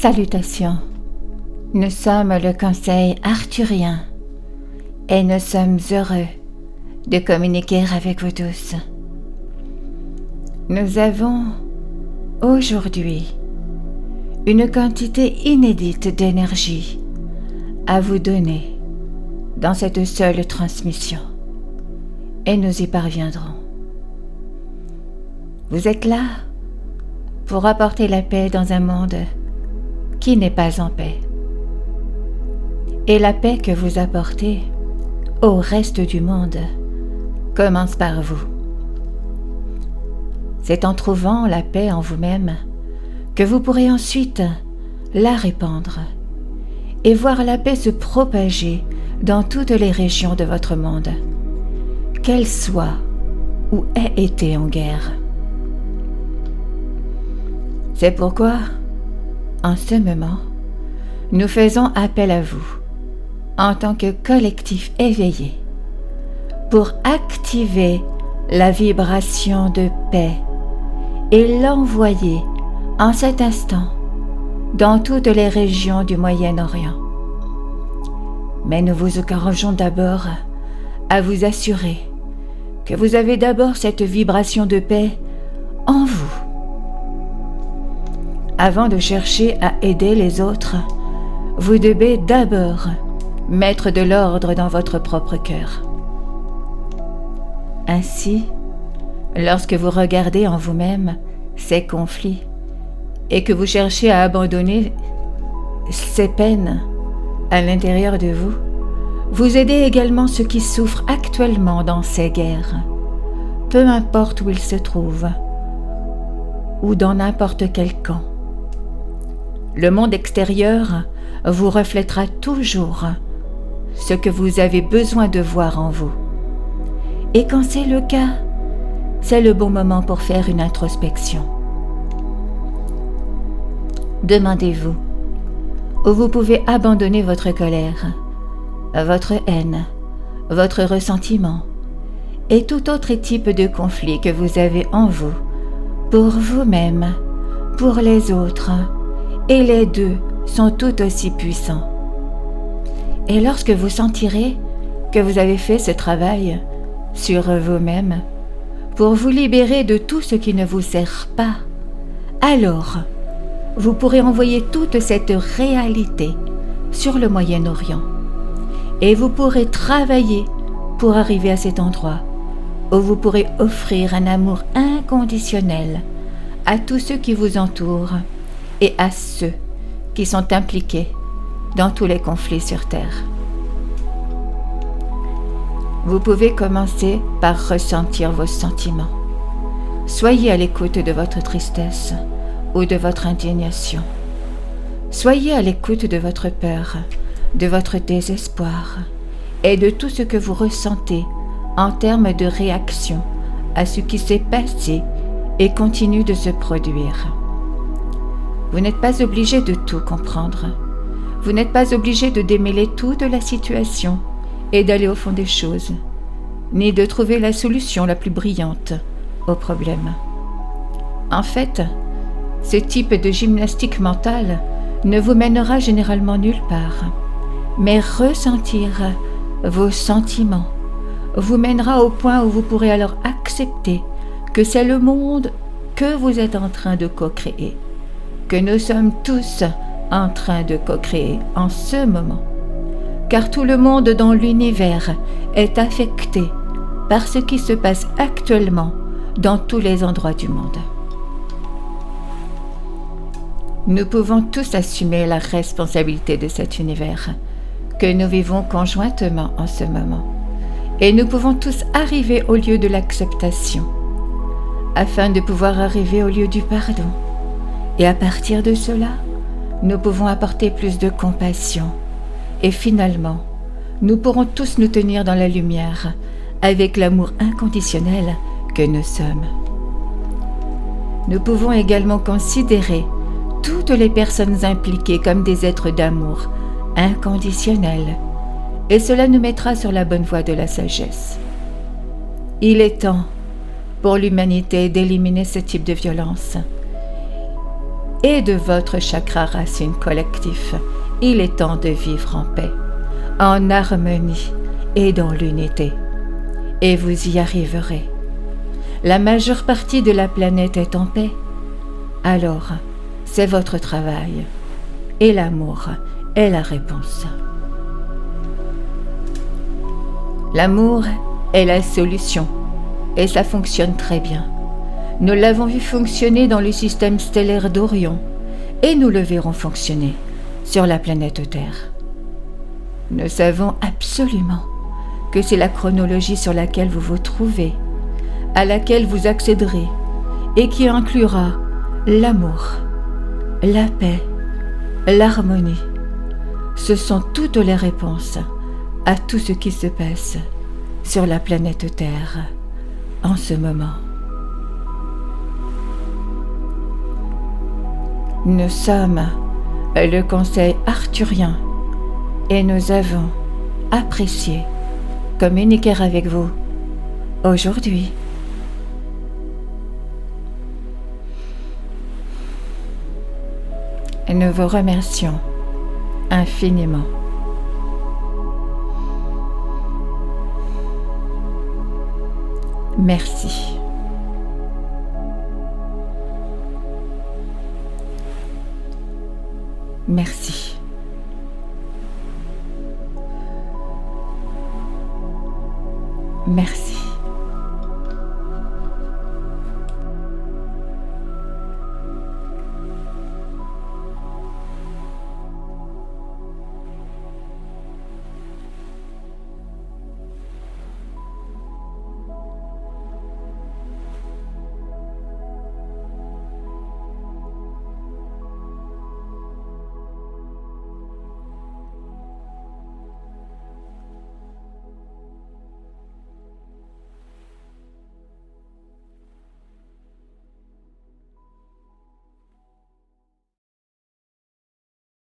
Salutations. Nous sommes le Conseil arthurien et nous sommes heureux de communiquer avec vous tous. Nous avons aujourd'hui une quantité inédite d'énergie à vous donner dans cette seule transmission et nous y parviendrons. Vous êtes là pour apporter la paix dans un monde qui n'est pas en paix. Et la paix que vous apportez au reste du monde commence par vous. C'est en trouvant la paix en vous-même que vous pourrez ensuite la répandre et voir la paix se propager dans toutes les régions de votre monde, qu'elle soit ou ait été en guerre. C'est pourquoi, en ce moment, nous faisons appel à vous, en tant que collectif éveillé, pour activer la vibration de paix et l'envoyer en cet instant dans toutes les régions du Moyen-Orient. Mais nous vous encourageons d'abord à vous assurer que vous avez d'abord cette vibration de paix en vous. Avant de chercher à aider les autres, vous devez d'abord mettre de l'ordre dans votre propre cœur. Ainsi, lorsque vous regardez en vous-même ces conflits et que vous cherchez à abandonner ces peines à l'intérieur de vous, vous aidez également ceux qui souffrent actuellement dans ces guerres, peu importe où ils se trouvent, ou dans n'importe quel camp. Le monde extérieur vous reflètera toujours ce que vous avez besoin de voir en vous. Et quand c'est le cas, c'est le bon moment pour faire une introspection. Demandez-vous où vous pouvez abandonner votre colère, votre haine, votre ressentiment et tout autre type de conflit que vous avez en vous, pour vous-même, pour les autres, et les deux sont tout aussi puissants. Et lorsque vous sentirez que vous avez fait ce travail sur vous-même pour vous libérer de tout ce qui ne vous sert pas, alors vous pourrez envoyer toute cette réalité sur le Moyen-Orient et vous pourrez travailler pour arriver à cet endroit où vous pourrez offrir un amour inconditionnel à tous ceux qui vous entourent et à ceux qui sont impliqués dans tous les conflits sur Terre. Vous pouvez commencer par ressentir vos sentiments. Soyez à l'écoute de votre tristesse ou de votre indignation. Soyez à l'écoute de votre peur, de votre désespoir et de tout ce que vous ressentez en termes de réaction à ce qui s'est passé et continue de se produire. Vous n'êtes pas obligé de tout comprendre. Vous n'êtes pas obligé de démêler toute la situation et d'aller au fond des choses, ni de trouver la solution la plus brillante au problème. En fait, ce type de gymnastique mentale ne vous mènera généralement nulle part, mais ressentir vos sentiments vous mènera au point où vous pourrez alors accepter que c'est le monde que vous êtes en train de co-créer, que nous sommes tous en train de co-créer en ce moment, car tout le monde dans l'univers est affecté par ce qui se passe actuellement dans tous les endroits du monde. Nous pouvons tous assumer la responsabilité de cet univers que nous vivons conjointement en ce moment, et nous pouvons tous arriver au lieu de l'acceptation, afin de pouvoir arriver au lieu du pardon. Et à partir de cela, nous pouvons apporter plus de compassion. Et finalement, nous pourrons tous nous tenir dans la lumière avec l'amour inconditionnel que nous sommes. Nous pouvons également considérer toutes les personnes impliquées comme des êtres d'amour inconditionnel, et cela nous mettra sur la bonne voie de la sagesse. Il est temps pour l'humanité d'éliminer ce type de violence et de votre chakra racine collectif. Il est temps de vivre en paix, en harmonie et dans l'unité. Et vous y arriverez. La majeure partie de la planète est en paix. Alors, c'est votre travail. Et l'amour est la réponse. L'amour est la solution. Et ça fonctionne très bien. Nous l'avons vu fonctionner dans le système stellaire d'Orion. Et nous le verrons fonctionner sur la planète Terre. Nous savons absolument que c'est la chronologie sur laquelle vous vous trouvez, à laquelle vous accéderez, et qui inclura l'amour, la paix, l'harmonie. Ce sont toutes les réponses à tout ce qui se passe sur la planète Terre en ce moment. Nous sommes le Conseil arthurien et nous avons apprécié communiquer avec vous aujourd'hui. Nous vous remercions infiniment. Merci. Merci. Merci.